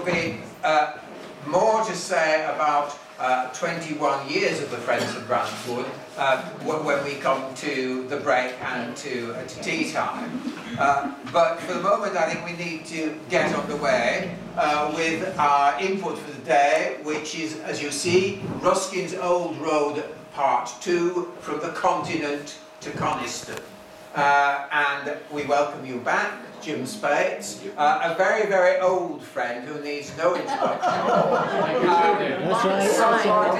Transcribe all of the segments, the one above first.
be more to say about 21 years of the Friends of Brantwood when we come to the break and to tea time. But for the moment, I think we need to get underway with our input for the day, which is, as you see, Ruskin's Old Road Part 2, From the Continent to Coniston. And we welcome you back, Jim Spates, a very, very old friend who needs no introduction. That's right.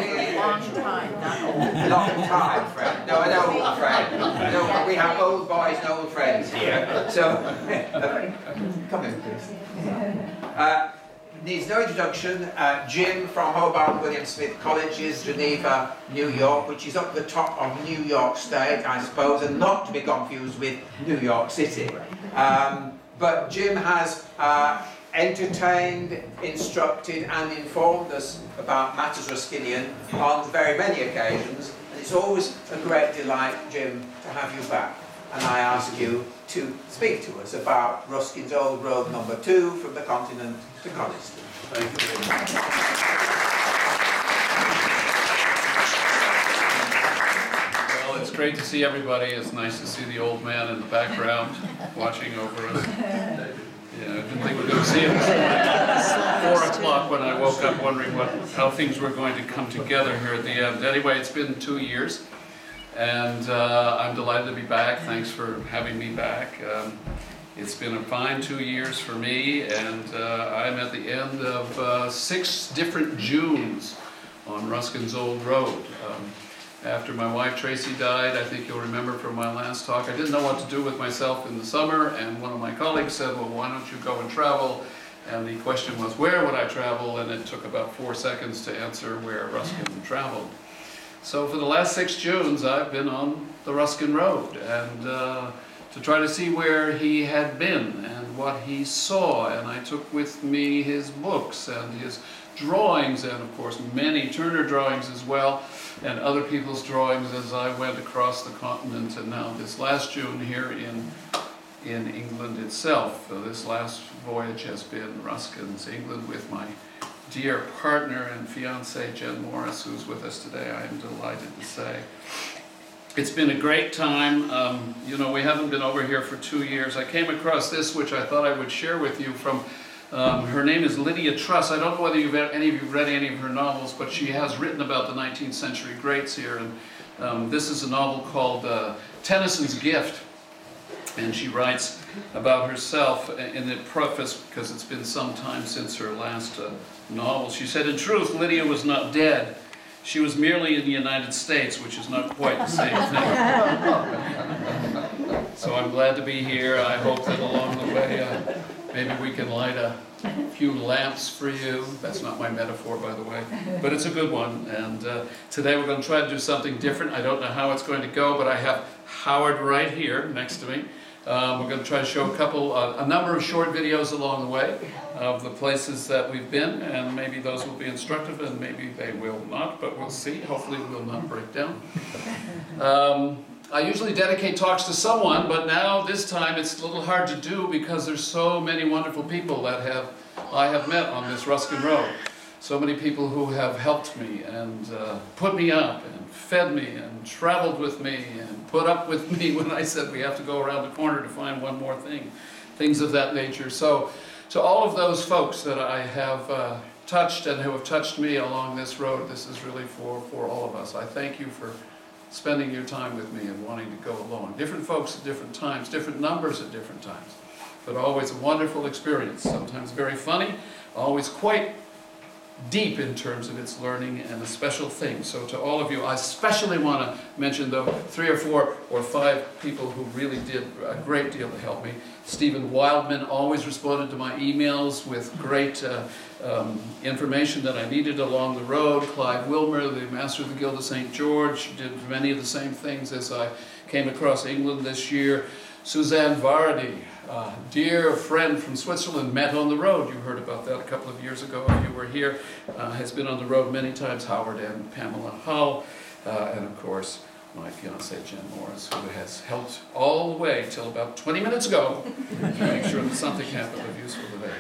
Long time friend. No, an old friend. No, we have old boys and old friends here. So, come in, please. Needs no introduction. Jim from Hobart William Smith Colleges, Geneva, New York, which is up the top of New York State, I suppose, and not to be confused with New York City. But Jim has entertained, instructed and informed us about matters Ruskinian on very many occasions, and it's always a great delight, Jim, to have you back. And I ask you to speak to us about Ruskin's Old Road number 2, From the Continent to Coniston. Thank you very much. Well, it's great to see everybody. It's nice to see the old man in the background watching over us. Yeah, I didn't think we were going to see him until 4 o'clock when I woke up wondering how things were going to come together here at the end. Anyway, it's been 2 years. And I'm delighted to be back. Thanks for having me back. It's been a fine 2 years for me, and I'm at the end of 6 different Junes on Ruskin's Old Road. After my wife Tracy died, I think you'll remember from my last talk, I didn't know what to do with myself in the summer, and one of my colleagues said, well, why don't you go and travel? And the question was, where would I travel? And it took about 4 seconds to answer where Ruskin traveled. So for the last 6 Junes, I've been on the Ruskin Road, and to try to see where he had been and what he saw. And I took with me his books and his drawings, and of course many Turner drawings as well, and other people's drawings as I went across the continent, and now this last June here in England itself. This last voyage has been Ruskin's England with my dear partner and fiancée Jen Morris, who's with us today, I am delighted to say. It's been a great time. You know, we haven't been over here for 2 years. I came across this, which I thought I would share with you from, her name is Lydia Truss. I don't know whether any of you have read any of her novels, but she has written about the 19th century greats here. And this is a novel called Tennyson's Gift. And she writes about herself in the preface, because it's been some time since her last novel. She said, in truth, Lydia was not dead. She was merely in the United States, which is not quite the same thing. So I'm glad to be here. I hope that along the way, maybe we can light a few lamps for you. That's not my metaphor, by the way, but it's a good one. And today we're going to try to do something different. I don't know how it's going to go, but I have Howard right here next to me. We're going to try to show a number of short videos along the way of the places that we've been, and maybe those will be instructive and maybe they will not, but we'll see. Hopefully we'll not break down. I usually dedicate talks to someone, but now this time it's a little hard to do because there's so many wonderful people that I have met on this Ruskin Road. So many people who have helped me and put me up and fed me and traveled with me and put up with me when I said we have to go around the corner to find one more thing, things of that nature. So all of those folks that I have touched and who have touched me along this road, this is really for all of us. I thank you for spending your time with me and wanting to go along. Different folks at different times, different numbers at different times, but always a wonderful experience, sometimes very funny, always quite deep in terms of its learning and a special thing. So to all of you, I especially want to mention though 3 or 4 or 5 people who really did a great deal to help me. Stephen Wildman always responded to my emails with great information that I needed along the road. Clive Wilmer, the Master of the Guild of St. George, did many of the same things as I came across England this year. Suzanne Vardy, dear friend from Switzerland, met on the road. You heard about that a couple of years ago if you were here. Has been on the road many times. Howard and Pamela Hull, and of course my fiancée Jen Morris, who has helped all the way till about 20 minutes ago to make sure that something happened of useful today.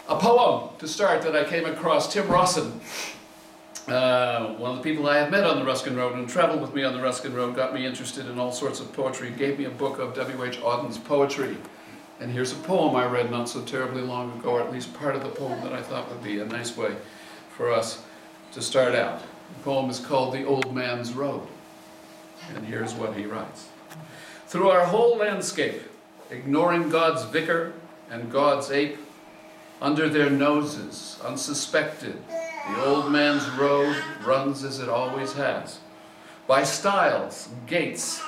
A poem to start that I came across. Tim Rawson, one of the people I had met on the Ruskin Road and traveled with me on the Ruskin Road, got me interested in all sorts of poetry, gave me a book of W.H. Auden's poetry. And here's a poem I read not so terribly long ago, or at least part of the poem that I thought would be a nice way for us to start out. The poem is called The Old Man's Road. And here's what he writes. Through our whole landscape, ignoring God's vicar and God's ape, under their noses, unsuspected, the old man's road runs as it always has. By stiles, gates,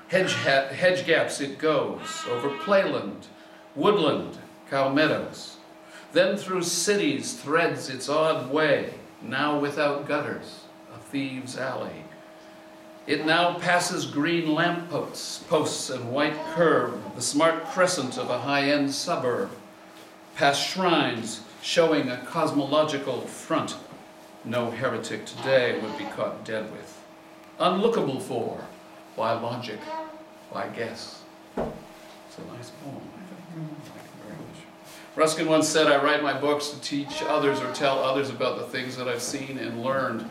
hedge gaps it goes, over playland, woodland, cow meadows. Then through cities threads its odd way, now without gutters, a thieves' alley. It now passes green lampposts and white curb, the smart crescent of a high-end suburb. Past shrines showing a cosmological front no heretic today would be caught dead with. Unlookable for, by logic, by guess. It's a nice poem, I think. I like it very much. Ruskin once said, I write my books to teach others or tell others about the things that I've seen and learned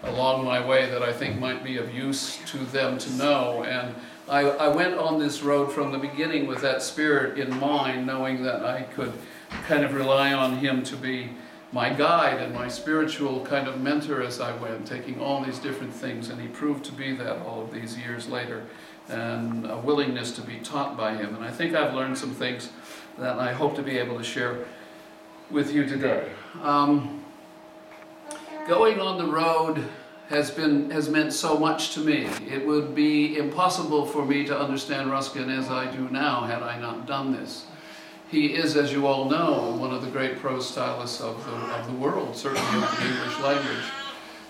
along my way that I think might be of use to them to know. And I went on this road from the beginning with that spirit in mind, knowing that I could kind of rely on him to be my guide and my spiritual kind of mentor as I went, taking all these different things, and he proved to be that all of these years later, and a willingness to be taught by him. And I think I've learned some things that I hope to be able to share with you today. Going on the road has meant so much to me. It would be impossible for me to understand Ruskin as I do now had I not done this. He is, as you all know, one of the great prose stylists of the world, certainly of the English language.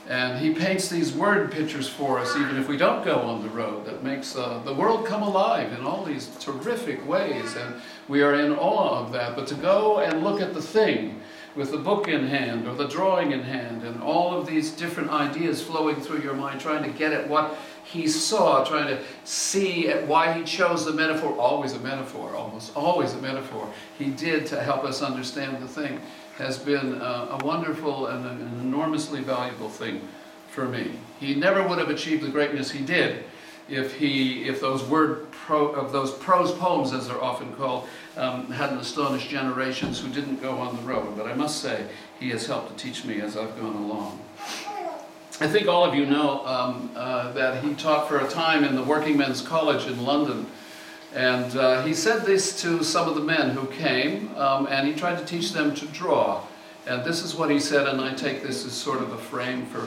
And he paints these word pictures for us, even if we don't go on the road, that makes the world come alive in all these terrific ways. And we are in awe of that. But to go and look at the thing with the book in hand or the drawing in hand and all of these different ideas flowing through your mind, trying to get at what he saw, trying to see at why he chose the metaphor, always a metaphor, almost always a metaphor, he did to help us understand the thing, has been a wonderful and an enormously valuable thing for me. He never would have achieved the greatness he did if those prose poems, as they're often called, hadn't astonished generations who didn't go on the road. But I must say, he has helped to teach me as I've gone along. I think all of you know that he taught for a time in the Working Men's College in London. And he said this to some of the men who came, and he tried to teach them to draw. And this is what he said, and I take this as sort of a frame for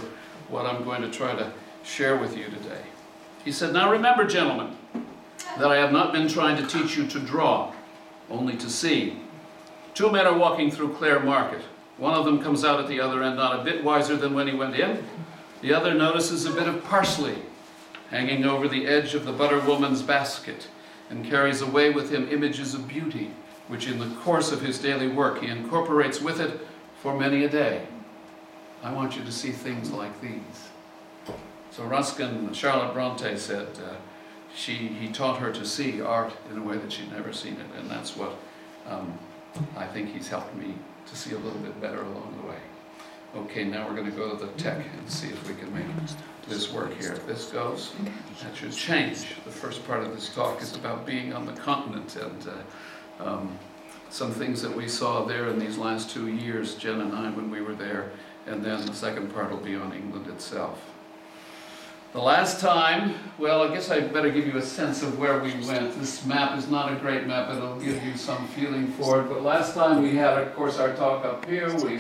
what I'm going to try to share with you today. He said, now remember, gentlemen, that I have not been trying to teach you to draw, only to see. Two men are walking through Clare Market. One of them comes out at the other end not a bit wiser than when he went in. The other notices a bit of parsley hanging over the edge of the butter woman's basket and carries away with him images of beauty, which in the course of his daily work he incorporates with it for many a day. I want you to see things like these. So Ruskin, Charlotte Bronte said he taught her to see art in a way that she'd never seen it, and that's what I think he's helped me to see a little bit better along the way. Okay, now we're going to go to the tech and see if we can make this work here. If this goes, that should change. The first part of this talk is about being on the continent and some things that we saw there in these last 2 years, Jen and I, when we were there, and then the second part will be on England itself. The last time, well, I guess I better give you a sense of where we went. This map is not a great map, but it'll give you some feeling for it. But last time we had, of course, our talk up here. We